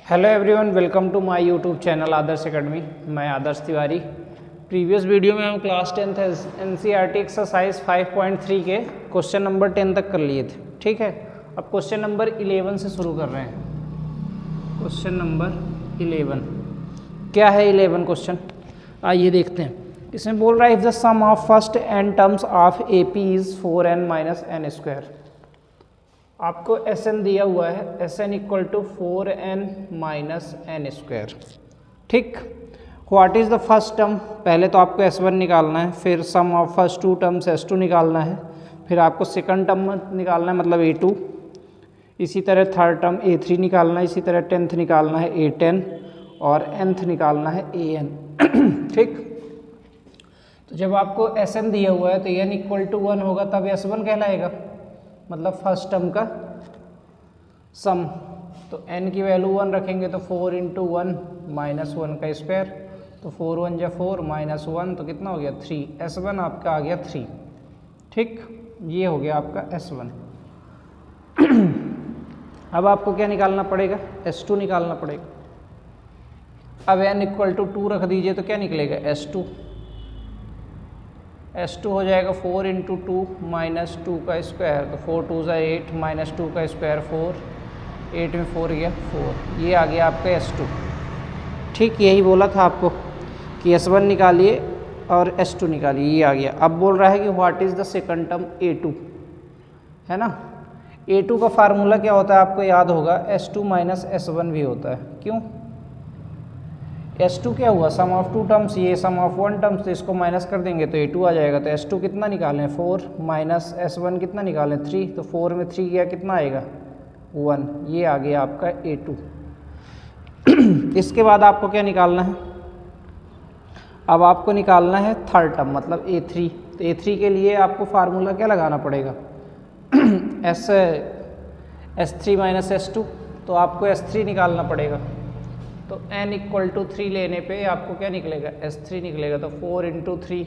Hello everyone, welcome to my YouTube channel Adarsh academy. मैं Adarsh Tiwari. Previous video में हम class 10th NCERT exercise 5.3 के question number 10 तक कर लिए थे। ठीक है, अब क्वेश्चन नंबर 11 से शुरू कर रहे हैं। क्वेश्चन नंबर 11 क्या है? 11 क्वेश्चन आइए देखते हैं। इसमें बोल रहा है if the sum of first n terms of AP is 4n minus n square. आपको Sn दिया हुआ है, Sn equal to 4n minus n square. ठीक, what is the first term? पहले तो आपको S1 निकालना है, फिर sum of first two terms S2 निकालना है, फिर आपको सेकंड टर्म निकालना है मतलब A2, इसी तरह थर्ड टर्म A3 निकालना है, इसी तरह 10th निकालना है A10 और nth निकालना है AN। ठीक, तो जब आपको Sn दिया हुआ है तो n इक्वल टू 1 होगा तब S1 कहलाएगा, मतलब फर्स्ट टर्म का सम। तो n की वैल्यू 1 रखेंगे तो 4 इंटू 1 माइनस 1 का स्क्वायर, तो 4 1 जा 4 माइनस 1 तो कितना हो गया 3। S1 आपका आ गया 3। ठीक, ये हो गया आपका S1। अब आपको क्या निकालना पड़ेगा? S2 निकालना पड़ेगा। अब n इक्वल टू 2 रख दीजिए तो क्या निकलेगा? S2 हो जाएगा 4 इंटू 2 माइनस 2 का स्क्वायर, तो 4 2 ज़ा 8 माइनस 2 का स्क्वायर 4, 8 में 4 गया 4, ये आ गया आपका S2। ठीक, यही बोला था आपको कि S1 निकालिए और S2 निकालिए, ये आ गया। अब बोल रहा है कि what is the second term A2, है ना। A2 का फार्मूला क्या होता है आपको याद होगा, S2 माइनस S1 भी होता है। क्यों? S2 क्या हुआ? सम ऑफ टू टर्म्स, ये सम ऑफ वन टर्म्स, तो इसको माइनस कर देंगे तो A2 आ जाएगा। तो S2 कितना निकालें? 4 माइनस S1 कितना निकालें? 3, तो 4 में 3 गया कितना आएगा? 1, ये आ गया आपका A2। इसके बाद आपको क्या निकालना है? अब आपको निकालना है थर्ड टर्म मतलब A3। तो A3 के लिए आपको फार्मूला क्या लगाना पड़ेगा? S3 माइनस S2, तो आपको S3 निकालना पड़ेगा। तो n इक्वल टू 3 लेने पे आपको क्या निकलेगा? S3 निकलेगा। तो 4 इंटू 3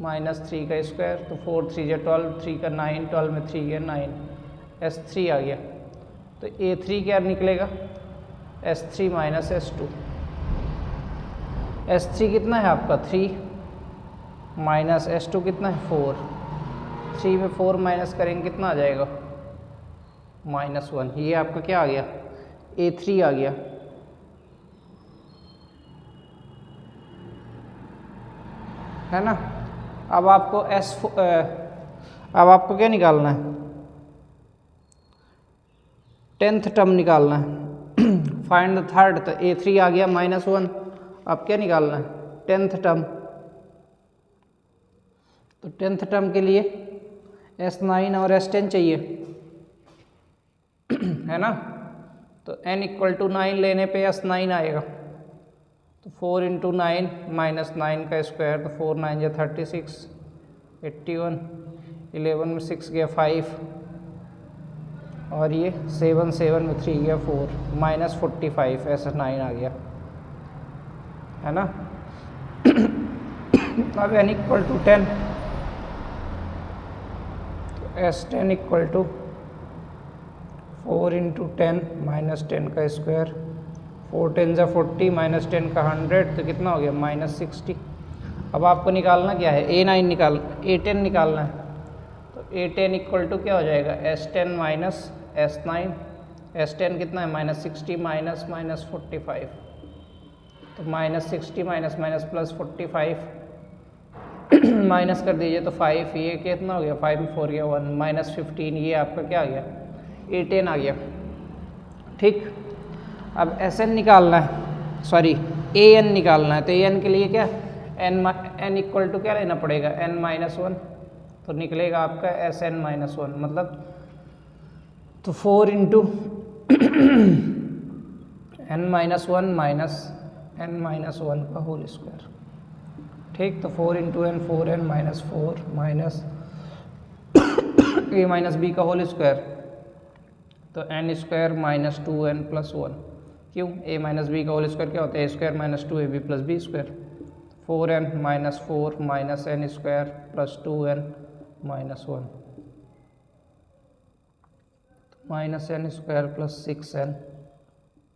माइनस 3 का स्क्वायर, तो 4 3 जा 12, 3 का 9, 12 में 3 गया 9, S3 आ गया। तो A3 क्या निकलेगा? S3 minus S2। S3 कितना है आपका? 3 माइनस S2 कितना है? 4। 3 में 4 माइनस करेंगे कितना आ जाएगा? -1। ये आपका क्या आ गया? A3 आ गया। है ना। अब आपको क्या निकालना है? 10th टर्म निकालना है। फाइंड द थर्ड, तो A3 आ गया -1। अब क्या निकालना है? 10th term. तो 10th टर्म के लिए S9 और S10 चाहिए, है ना। तो n इक्वल टू 9 लेने पे S9 आएगा। तो 4 इंटू 9 माइनस 9 का स्क्वायर, तो 4 9 जा 36, 81, 11 में 6 गया 5, और ये 7 7 में 3 गया 4, माइनस 45 ऐसा 9 आ गया, है ना। अब n इक्वल टू 10, तो S10 equal to 4 into 10 minus 10 का स्क्वायर, 4 10 जा 40 माइनस 10 का 100, तो कितना हो गया? -60। अब आपको निकालना क्या है? A10 निकालना है। तो A10 इक्वल टू क्या हो जाएगा? S10 minus S9। S10 कितना है? -60 माइनस माइनस 45, तो -60 माइनस माइनस प्लस 45 माइनस कर दीजिए तो 5, ये कितना हो गया? 5 में 4 गया 1, -15, ये आपका क्या आ गया? A10 आ गया। ठीक, अब Sn निकालना है, सॉरी An निकालना है। तो An के लिए क्या? n इक्वल टू क्या लेना पड़ेगा? n-1, तो निकलेगा आपका Sn-1, मतलब तो 4 इंटू n-1 माइनस n-1 का होल स्क्वायर। ठीक, तो 4 into n 4n minus 4 minus a minus b का होल स्क्वायर, तो n square minus 2n plus 1। क्यों? a माइनस बी का होल स्क्वायर क्या होता है? a square minus 2ab plus b square. 4n minus 4 minus n square plus 2n minus 1, minus n square plus 6n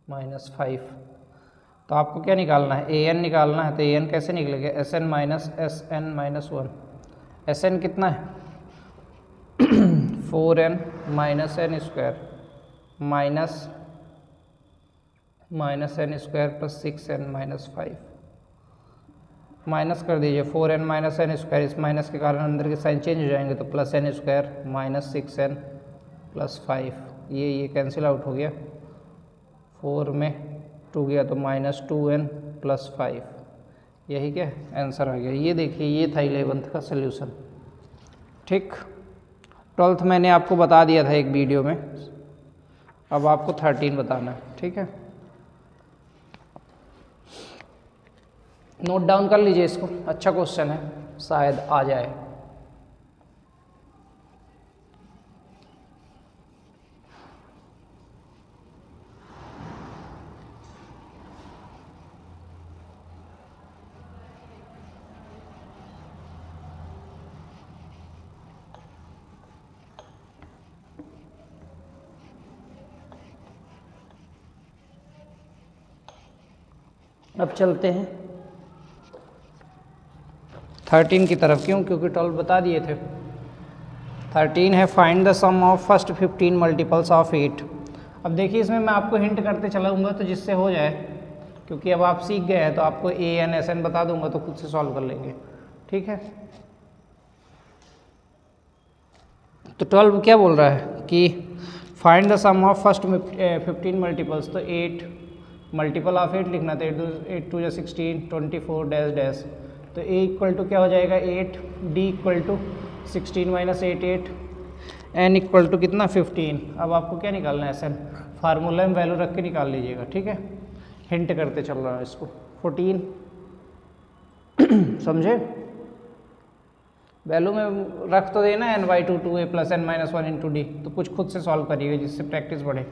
-5। तो आपको क्या निकालना है, ए एन निकालना है। तो ए एन कैसे निकलेगा, s n minus s n minus 1। S n कितना है 4n minus n square minus n square plus 6n minus 5। Minus कर दीजिए 4n माइनस एन स्क्वायर, इस माइनस के कारण अंदर के साइन चेंज हो जाएंगे, तो plus n square minus 6n plus 5। ये कैंसिल आउट हो गया, 4 में 2 गया तो माइनस 2n प्लस 5। यही क्या आंसर आ गया। ये देखिए ये था 11th का सल्यूशन। ठीक, 12th मैंने आपको बता दिया था एक वीडियो में, अब आपको 13 बताना है। ठीक है, नोट डाउन कर लीजिए इसको, अच्छा क्वेश्चन है, शायद आ जाए। अब चलते हैं 13 की तरफ। क्यों, क्योंकि 12 बता दिए थे। 13 है find the sum of first 15 multiples of 8। अब देखिए इसमें मैं आपको हिंट करते चलाऊंगा तो जिससे हो जाए, क्योंकि अब आप सीख गए हैं तो आपको ए एन एस एन बता दूंगा तो खुद से सॉल्व कर लेंगे। ठीक है, तो 12 क्या बोल रहा है कि find the sum of first 15 multiples. तो 8 मल्टीपल ऑफ 8 लिखना था, 8 2 16 24 डैश डैश। तो ए इक्वल टू क्या हो जाएगा 8, d equal to 16 minus 8 8, n equal to कितना 15। अब आपको क्या निकालना है, एस एन फार्मूला में वैल्यू रख के निकाल लीजिएगा। ठीक है, हिंट करते चल रहा है इसको। 14 समझे, वैल्यू में रख तो देना n by 2 2a plus n minus 1 into d. तो कुछ खुद से सॉल्व करिएगा जिससे प्रैक्टिस बढ़े।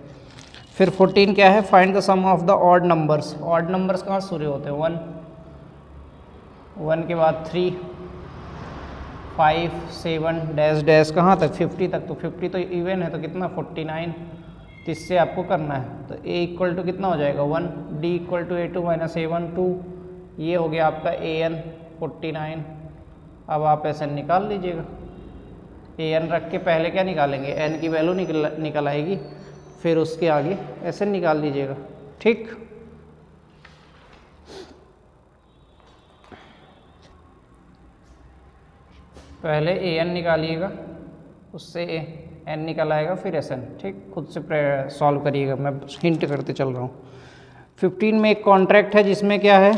फिर 14 क्या है, find the sum of the odd numbers. Odd numbers कहाँ शुरू होते हैं, 1 के बाद 3 5 7 डैश डैश कहाँ तक 50 तक। तो 50 तो इवन है तो कितना 49। तो इससे आपको करना है। तो ए इक्वल टू कितना हो जाएगा 1, D equal to A2 minus A1 2। ये हो गया आपका AN 49। अब आप एस एन निकाल लीजिएगा। AN रख के पहले क्या निकालेंगे, एन की वैल्यू निकल आएगी, फिर उसके आगे एस एन निकाल लीजिएगा। ठीक, पहले AN निकालिएगा, उससे एन निकल आएगा, फिर एस एन। ठीक, खुद से सॉल्व करिएगा, मैं हिंट करते चल रहा हूँ। 15 में एक कॉन्ट्रैक्ट है जिसमें क्या है,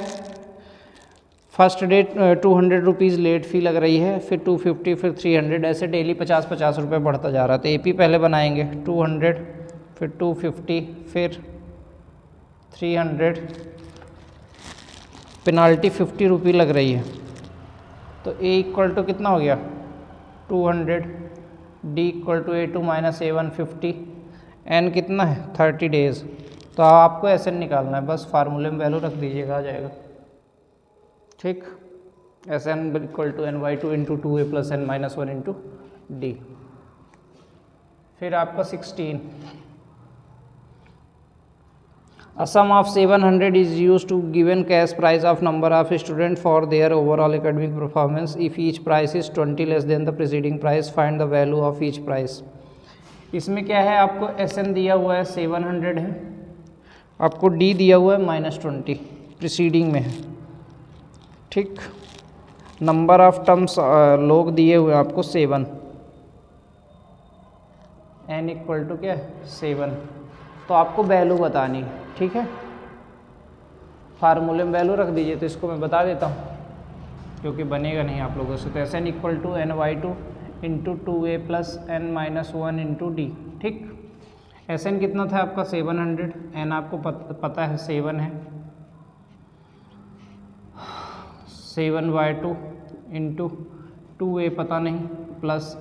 फर्स्ट डेट 200 रुपीज़ लेट फ़ी लग रही है, फिर 250, फिर 300, ऐसे डेली 50-50 रुपये बढ़ता जा रहा है। तो AP पहले बनाएंगे 200, फिर 250, फिर 300, पेनाल्टी 50 रुपये लग रही है। तो A इक्वल टू कितना हो गया 200, D equal to A2 minus A1 50, N कितना है 30 डेज़। तो आपको एस एन निकालना है, बस फार्मूले में वैल्यू रख दीजिएगा, आ जाएगा। ठीक, s n equal to n by 2 into 2a plus n minus 1 into d. फिर आपका 16, a sum of 700 is used to given cash price of number of students for their overall academic performance. If each price is 20 less than the preceding price, find the value of each price. इसमें क्या है, आपको S N दिया हुआ है 700 है, आपको D दिया हुआ है -20 प्रीसीडिंग में है। ठीक, नंबर ऑफ टर्म्स लोग दिए हुए हैं आपको 7, एन इक्वल टू क्या 7। तो आपको वैल्यू बतानी है। ठीक है, फार्मूले में वैल्यू रख दीजिए। तो इसको मैं बता देता हूँ क्योंकि बनेगा नहीं आप लोगों से। तो s n equal to n by 2 into 2a plus n minus 1 into d. ठीक, एस एन कितना था आपका 700, एन आपको पता है 7 है, 7 बाई 2 इंटू 2a पता नहीं, प्लस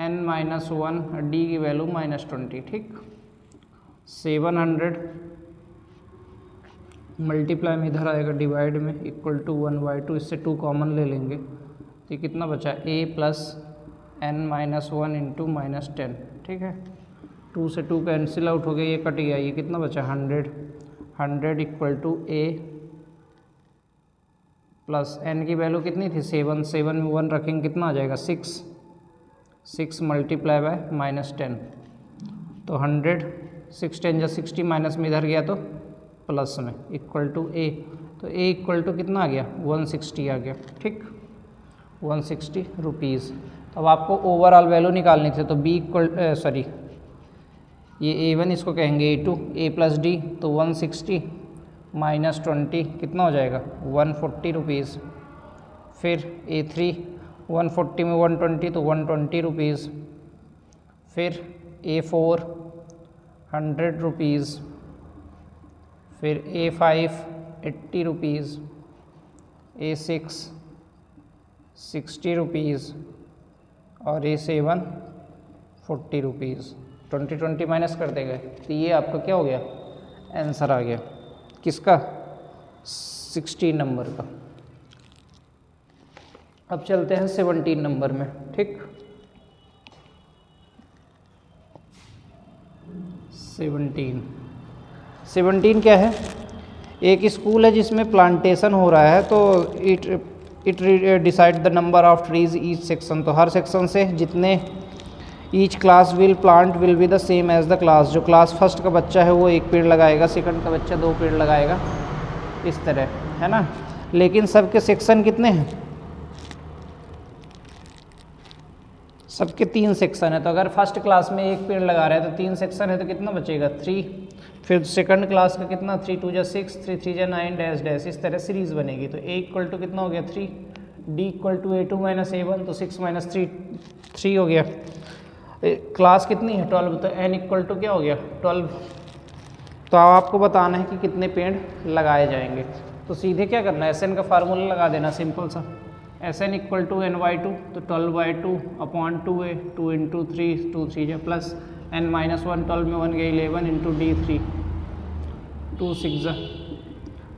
n माइनस 1, डी की वैल्यू -20। ठीक, 700 मल्टीप्लाई में इधर आएगा डिवाइड में, इक्वल टू 1 बाई 2, इससे 2 कॉमन ले लेंगे तो ये कितना बचा a plus n minus 1 into -10। ठीक है, 2 से 2 कैंसिल आउट हो गया, ये कट गया, ये कितना बचा 100, 100 equal to a plus n की वैल्यू कितनी थी 7, 7 में 1 रखेंगे कितना आ जाएगा 6, 6 मल्टीप्लाई बाय -10, तो 100, 6 10 जा 60, माइनस में इधर गया तो प्लस में इक्वल टू ए, तो ए इक्वल टू कितना आ गया 160 आ गया। ठीक, 160 रुपीज़। अब आपको ओवरऑल वैल्यू निकालनी थी, तो बी इक्वल सॉरी ये A1 इसको कहेंगे A2, A प्लस डी, तो 160 माइनस 20 कितना हो जाएगा 140 रुपीज़। फिर A3 140 में 120 तो 120 रुपीज़। फिर A4 100 रुपीज़। फिर A5 80 रुपीज़। A6 60 रुपीज़ और A7 40 रुपीज़। 20 माइनस कर देंगे तो ये आपका क्या हो गया आंसर आ गया किसका 16 नंबर का। अब चलते हैं 17 नंबर में। ठीक, 17 क्या है, एक स्कूल है जिसमें प्लांटेशन हो रहा है, तो it decide the number of trees each section, तो हर सेक्शन से जितने each class will plant will be the same as the class, जो क्लास फर्स्ट का बच्चा है वो 1 पेड़ लगाएगा, सेकंड का बच्चा 2 पेड़ लगाएगा, इस तरह है ना। लेकिन सबके सेक्शन कितने हैं, सबके 3 सेक्शन है, तो अगर फर्स्ट क्लास में 1 पेड़ लगा रहे हैं तो 3 सेक्शन है तो कितना बचेगा 3। फिर सेकंड क्लास का कितना 3 2 जा 6, 3 3 जा 9 डैश डैश, इस तरह सीरीज बनेगी। तो ए इक्वल टू कितना हो गया 3, D equal to A2 minus A1, तो 6 माइनस 3 हो गया। क्लास कितनी है 12, तो n इक्वल टू क्या हो गया 12। तो अब आपको बताना है कि कितने पेड़ लगाए जाएंगे, तो सीधे क्या करना है SN का फार्मूला लगा देना सिंपल सा, SN इक्वल टू n/2, तो 12/2 अपॉन 2a, 2 इंटू 3, 2 3 जा प्लस n माइनस 1, 12 में 1 गया 11 इंटू D3, 2 6 जा,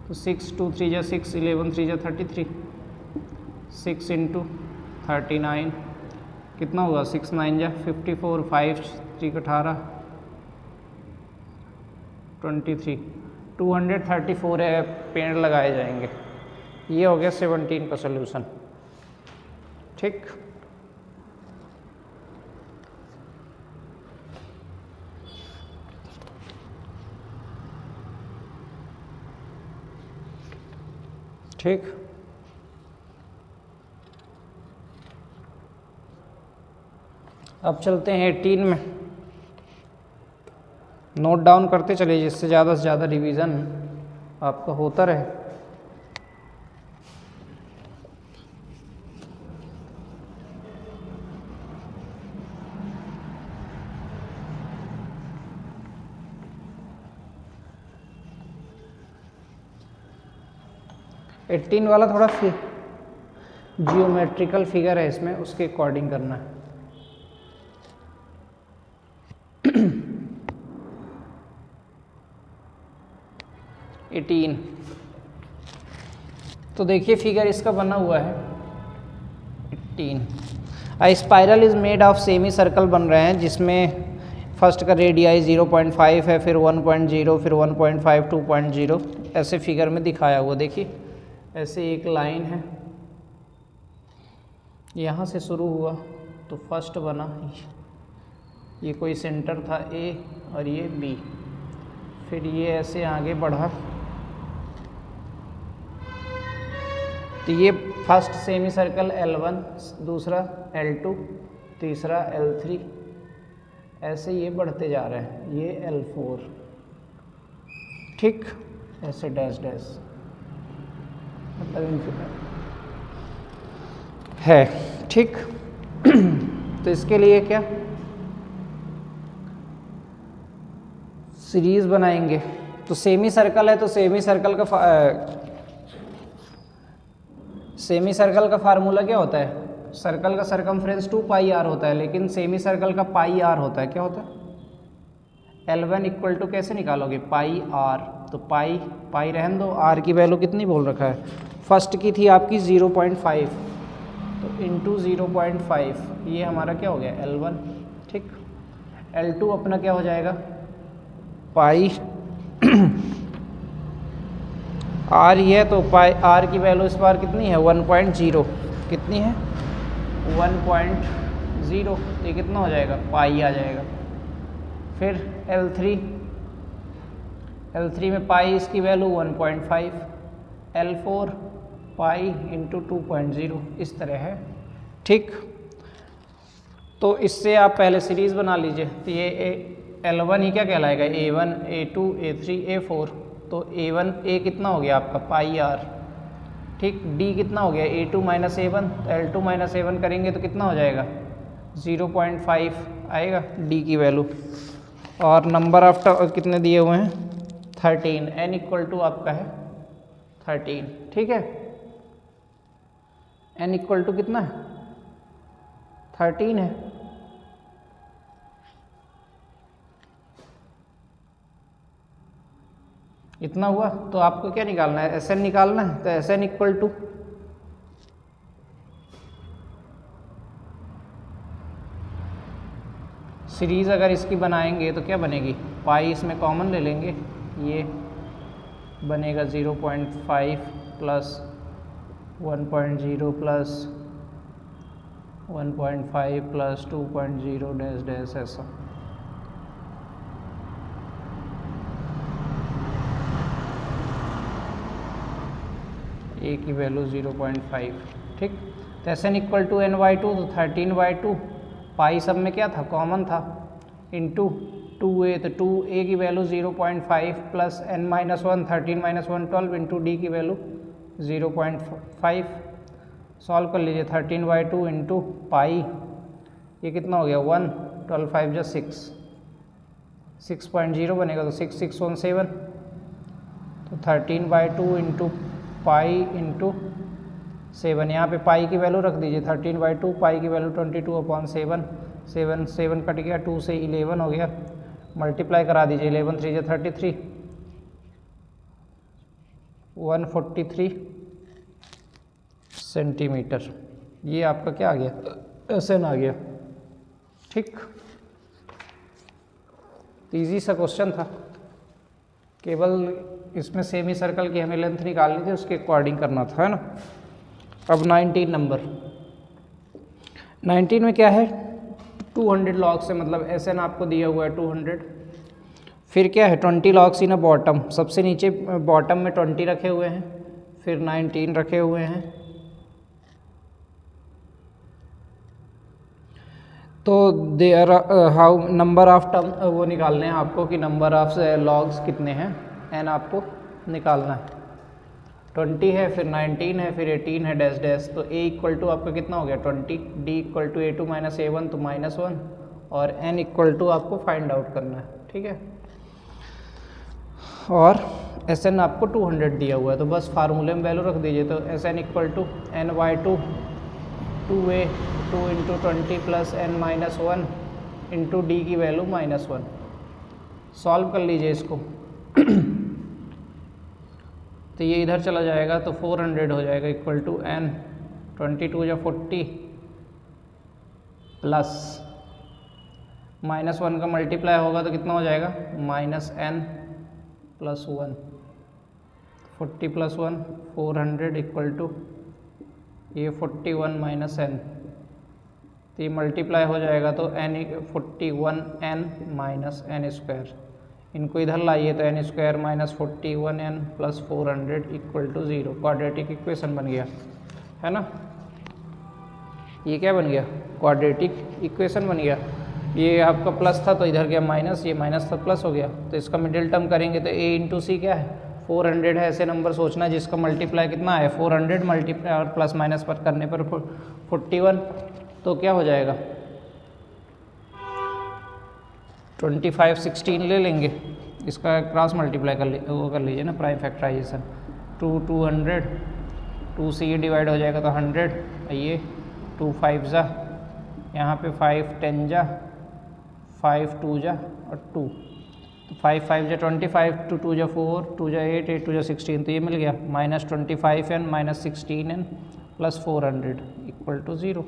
तो 6 2 3 जा 6, 11 3 जा 33, 6 इंटू 39 कितना होगा 6 9 जा 54, 5 3 18 23, 234 है पेड़ लगाए जाएंगे। ये हो गया 17 का सोल्यूशन। ठीक, ठीक, अब चलते हैं 18 में। नोट डाउन करते चलिए जिससे ज़्यादा से ज़्यादा रिवीजन आपका होता रहे। एटीन वाला थोड़ा जियोमेट्रिकल फिगर है इसमें, उसके अकॉर्डिंग करना है। तो देखिए फिगर इसका बना हुआ है 18। अ spiral is made of semi circle बन रहे हैं जिसमें फर्स्ट का रेडियाई 0.5 है, फिर 1.0, फिर 1.5, 2.0, ऐसे फिगर में दिखाया हुआ। देखिए ऐसे एक लाइन है, यहाँ से शुरू हुआ तो फर्स्ट बना, ये कोई सेंटर था A और ये B, फिर ये ऐसे आगे बढ़ा, तो ये फर्स्ट सेमी सर्कल L1, दूसरा L2, तीसरा L3, ऐसे ये बढ़ते जा रहे हैं, ये L4। ठीक, ऐसे डैश डैश मतलब है। ठीक, तो इसके लिए क्या सीरीज बनाएंगे, तो सेमी सर्कल है तो सेमी सर्कल का फार्मूला क्या होता है, सर्कल का सरकमफ्रेंस 2πr होता है, लेकिन सेमी सर्कल का πr होता है। क्या होता है L1 इक्वल टू कैसे निकालोगे πr, तो पाई रहन दो, r की वैल्यू कितनी बोल रखा है, फर्स्ट की थी आपकी 0.5, तो इंटू 0.5 ये हमारा क्या हो गया L1। ठीक, L2 अपना क्या हो जाएगा, पाई R ही है तो पाई R की वैल्यू इस बार कितनी है 1.0, कितनी है 1.0, तो ये कितना हो जाएगा पाई आ जाएगा। फिर L3 में पाई इसकी वैल्यू 1.5, L4 पाई इंटू 2.0 इस तरह है, ठीक। तो इससे आप पहले सीरीज़ बना लीजिए, तो ये L1 ही क्या कहलाएगा A1 A2 A3 A4, तो A1 A कितना हो गया आपका पाई R, ठीक। D कितना हो गया A2 माइनस A1, तो L2 माइनस A1 करेंगे तो कितना हो जाएगा 0.5 आएगा D की वैल्यू। और नंबर ऑफ कितने दिए हुए हैं 13, N इक्वल टू आपका है 13, ठीक है। N इक्वल टू कितना है 13 है। इतना हुआ तो आपको क्या निकालना है Sn निकालना है, तो Sn इक्वल टू सीरीज़ अगर इसकी बनाएंगे तो क्या बनेगी, पाई इसमें कॉमन ले लेंगे, ये बनेगा 0.5 plus 1.0 plus 1.5 plus 2.0 dash dash ऐसा। ए की वैल्यू 0.5, ठीक। तो Sn इक्वल टू n/2, तो 13/2 पाई सब में क्या था कॉमन था, इंटू 2a, तो 2a की value 0.5 plus n-1 13 - 1 12 into d की वैल्यू 0.5। सॉल्व कर लीजिए 13/2 इंटू पाई, ये कितना हो गया 1, 12 5 जा 6, 6.0 बनेगा, तो 6 6 1 7, तो 13/2 इंटू पाई इंटू 7, यहाँ पे पाई की वैल्यू रख दीजिए 13/2, पाई की वैल्यू 22/7, 7 7 कट गया, 2 से 11 हो गया, मल्टीप्लाई करा दीजिए 11 3 33, 143 सेंटीमीटर। ये आपका क्या आ गया Sn आ गया, ठीक। ईजी सा क्वेश्चन था, केवल इसमें सेमी सर्कल की हमें लेंथ निकालनी थी, उसके अकॉर्डिंग करना था, है ना। अब 19 नंबर, 19 में क्या है 200 लॉग से, मतलब Sn आपको दिया हुआ है 200, फिर क्या है 20 लॉग्स इन अ बॉटम, सबसे नीचे बॉटम में 20 रखे हुए हैं, फिर 19 रखे हुए हैं। तो there how number of term वो निकालने हैं आपको कि नंबर ऑफ लॉग्स कितने हैं, एन आपको निकालना है। 20 है, फिर 19 है, फिर 18 है डैश डैश, तो a इक्वल टू आपका कितना हो गया 20, d equal to a2 minus a1 तो -1, और n इक्वल टू आपको फाइंड आउट करना है, ठीक है। और Sn आपको 200 दिया हुआ है, तो बस फार्मूले में वैल्यू रख दीजिए, तो Sn equal to n/2 2a 2 into 20 plus n-1 into d की वैल्यू -1। सॉल्व कर लीजिए इसको तो ये इधर चला जाएगा, तो 400 हो जाएगा इक्वल टू n 22 या 40 प्लस -1 का मल्टीप्लाई होगा तो कितना हो जाएगा -n plus 1, 40 plus 1 400 equal to ये 41 माइनस n, तो ये मल्टीप्लाई हो जाएगा तो n 41n minus n square, इनको इधर लाइए तो n square minus 41n plus 400 equal to 0। Quadratic equation बन गया, है ना। ये क्या बन गया क्वाड्रेटिक इक्वेशन बन गया। ये आपका प्लस था तो इधर गया माइनस, ये माइनस था प्लस हो गया, तो इसका मिडिल टर्म करेंगे तो a इंटू सी क्या है 400 है। ऐसे नंबर सोचना है जिसका मल्टीप्लाई कितना है 400 मल्टीप्लाई और प्लस माइनस पर करने पर 41, तो क्या हो जाएगा 25 16 ले लेंगे, इसका क्रॉस मल्टीप्लाई कर लीजिए ना, प्राइम फैक्टराइजेशन 200 2 से ये डिवाइड हो जाएगा तो 100, ये 2 5 जा, यहाँ पे 5 10 जा, 5 2 जा और 2, तो 5 5 जा 25, 2 2 जा 4, 2 जा 8, 8 2 जा 16, तो ये मिल गया -25n minus 16n plus 400 equal to 0।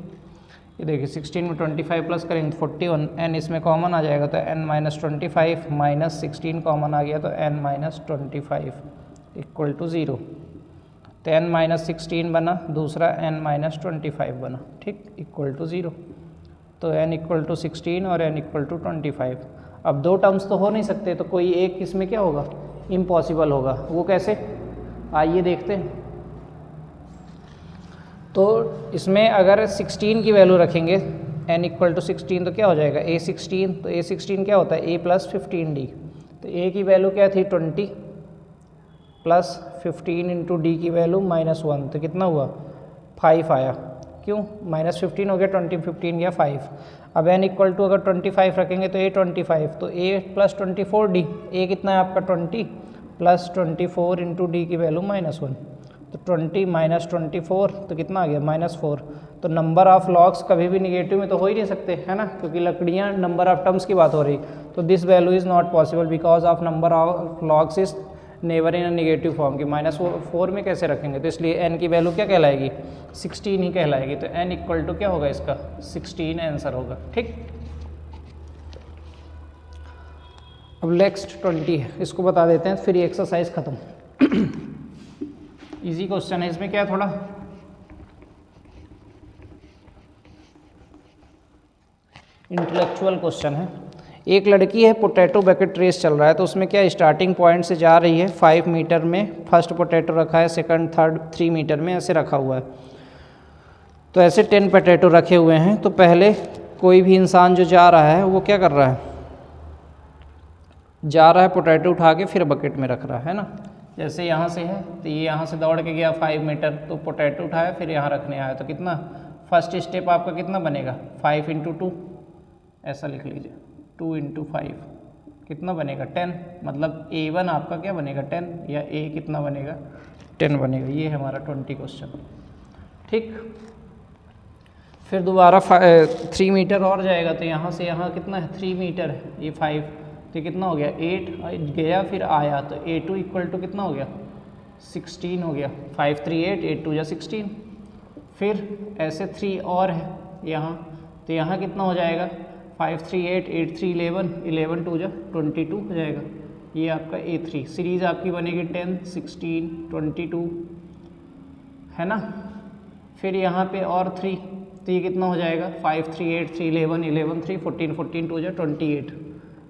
ये देखिए 16 में 25 प्लस करेंगे तो 41, n इसमें कॉमन आ जाएगा तो n माइनस 25 माइनस 16 कॉमन आ गया तो n माइनस 25 इक्वल टू 0। तो n माइनस 16 बना, दूसरा n माइनस 25 बना, ठीक, इक्वल टू 0। तो n इक्वल टू 16 और n इक्वल टू 25। अब दो टर्म्स तो हो नहीं सकते, तो कोई एक इसमें क्या होगा, इम्पॉसिबल होगा। वो कैसे, आइए देखते हैं। तो इसमें अगर 16 की वैल्यू रखेंगे n इक्वल टू 16 तो क्या हो जाएगा a16, तो a16 क्या होता है a प्लस 15d। तो a की वैल्यू क्या थी 20 प्लस 15 इंटू डी की वैल्यू -1, तो कितना हुआ 5 आया। क्यों, -15 हो गया 20, 15 गया 5। अब n इक्वल टू अगर 25 रखेंगे तो a 25, तो a प्लस 24d, a कितना है आपका 20 प्लस 24 इंटू डी की वैल्यू -1, तो 20 माइनस 24 तो कितना आ गया -4। तो नंबर ऑफ लॉग्स कभी भी निगेटिव में तो हो ही नहीं सकते, है ना, क्योंकि लकड़ियाँ नंबर ऑफ टर्म्स की बात हो रही। तो this value is not possible because of number of logs is never in a negative form की। -4 में कैसे रखेंगे, तो इसलिए n की वैल्यू क्या कहलाएगी 16 ही कहलाएगी। तो n इक्वल टू क्या होगा इसका 16 आंसर होगा, ठीक। अब नेक्स्ट 20 है, इसको बता देते हैं फिर ये एक्सरसाइज खत्म। इजी क्वेश्चन है, इसमें क्या है थोड़ा इंटेलेक्चुअल क्वेश्चन है। एक लड़की है, पोटैटो बकेट रेस चल रहा है, तो उसमें क्या स्टार्टिंग पॉइंट से जा रही है 5 मीटर में, फर्स्ट पोटैटो रखा है, सेकंड थर्ड 3 मीटर में ऐसे रखा हुआ है। तो ऐसे 10 पोटैटो रखे हुए हैं। तो पहले कोई भी इंसान जो जा रहा है वो क्या कर रहा है, जा रहा है पोटैटो उठा के फिर बकेट में रख रहा है ना। जैसे यहाँ से है तो ये यहाँ से दौड़ के गया 5 मीटर, तो पोटैटो उठाया फिर यहाँ रखने आया, तो कितना फर्स्ट स्टेप आपका कितना बनेगा 5 इंटू 2, ऐसा लिख लीजिए 2 इंटू 5 कितना बनेगा 10, मतलब A1 आपका क्या बनेगा 10, या A कितना बनेगा 10 बनेगा। ये है हमारा 20 क्वेश्चन, ठीक। फिर दोबारा 3 मीटर और जाएगा, तो यहाँ से यहाँ कितना है 3 मीटर है, ये 5, तो कितना हो गया 8 गया फिर आया, तो A2 इक्वल टू कितना हो गया 16 हो गया, 5 3 8, 8 2 16। फिर ऐसे 3 और है यहाँ, तो यहाँ कितना हो जाएगा 5 3 8, 8 3 11, 11 2 22 हो जाएगा। ये आपका A3 सीरीज़ आपकी बनेगी 10 16 22, है ना। फिर यहाँ पे और 3, तो ये कितना हो जाएगा 5 3 8 3 11, 11 3 14, 14 2 28,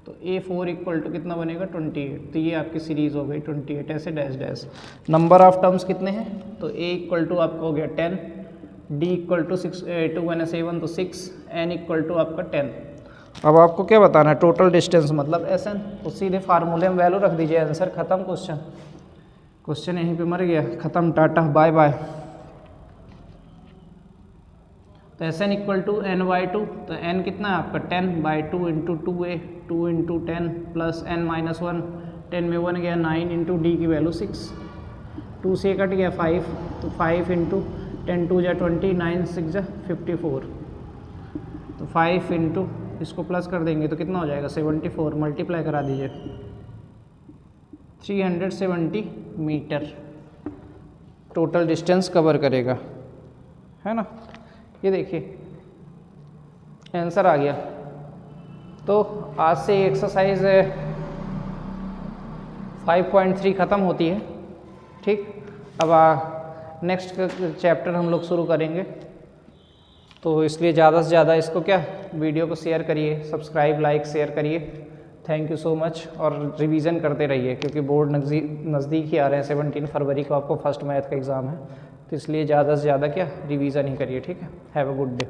तो A4 इक्वल टू कितना बनेगा 28। तो ये आपकी सीरीज़ हो गई 28, ऐसे dash dash. Number of terms कितने हैं, तो A इक्वल टू आपका हो गया 10, D इक्वल टू 6 2 - 7 तो 6, N इक्वल टू आपका 10। अब आपको क्या बताना है टोटल डिस्टेंस मतलब SN, तो सीधे फार्मूले में वैल्यू रख दीजिए, आंसर खत्म। क्वेश्चन यहीं पे मर गया, खत्म, टाटा बाय बाय। तो SN इक्वल टू N/2, तो N कितना है आपका 10/2 into 2A 2 into 10 plus N-1, 10 में 1 गया 9 इंटू डी की वैल्यू 6, 2 से कट गया 5, तो 5 इंटू 10 2 20, 9 6 54, तो 5 इंटू इसको प्लस कर देंगे तो कितना हो जाएगा 74, मल्टीप्लाई करा दीजिए 370 मीटर टोटल डिस्टेंस कवर करेगा, है ना। ये देखिए आंसर आ गया। तो आज से एक्सरसाइज 5.3 ख़त्म होती है, ठीक। अब नेक्स्ट चैप्टर हम लोग शुरू करेंगे, तो इसलिए ज़्यादा से ज़्यादा इसको क्या वीडियो को शेयर करिए, सब्सक्राइब लाइक शेयर करिए। Thank you so much. और रिवीजन करते रहिए क्योंकि बोर्ड नज़दीक ही आ रहे हैं, 17 फरवरी को आपको फर्स्ट मैथ का एग्ज़ाम है, तो इसलिए ज़्यादा से ज़्यादा क्या रिवीजन ही करिए, ठीक है। Have a good day.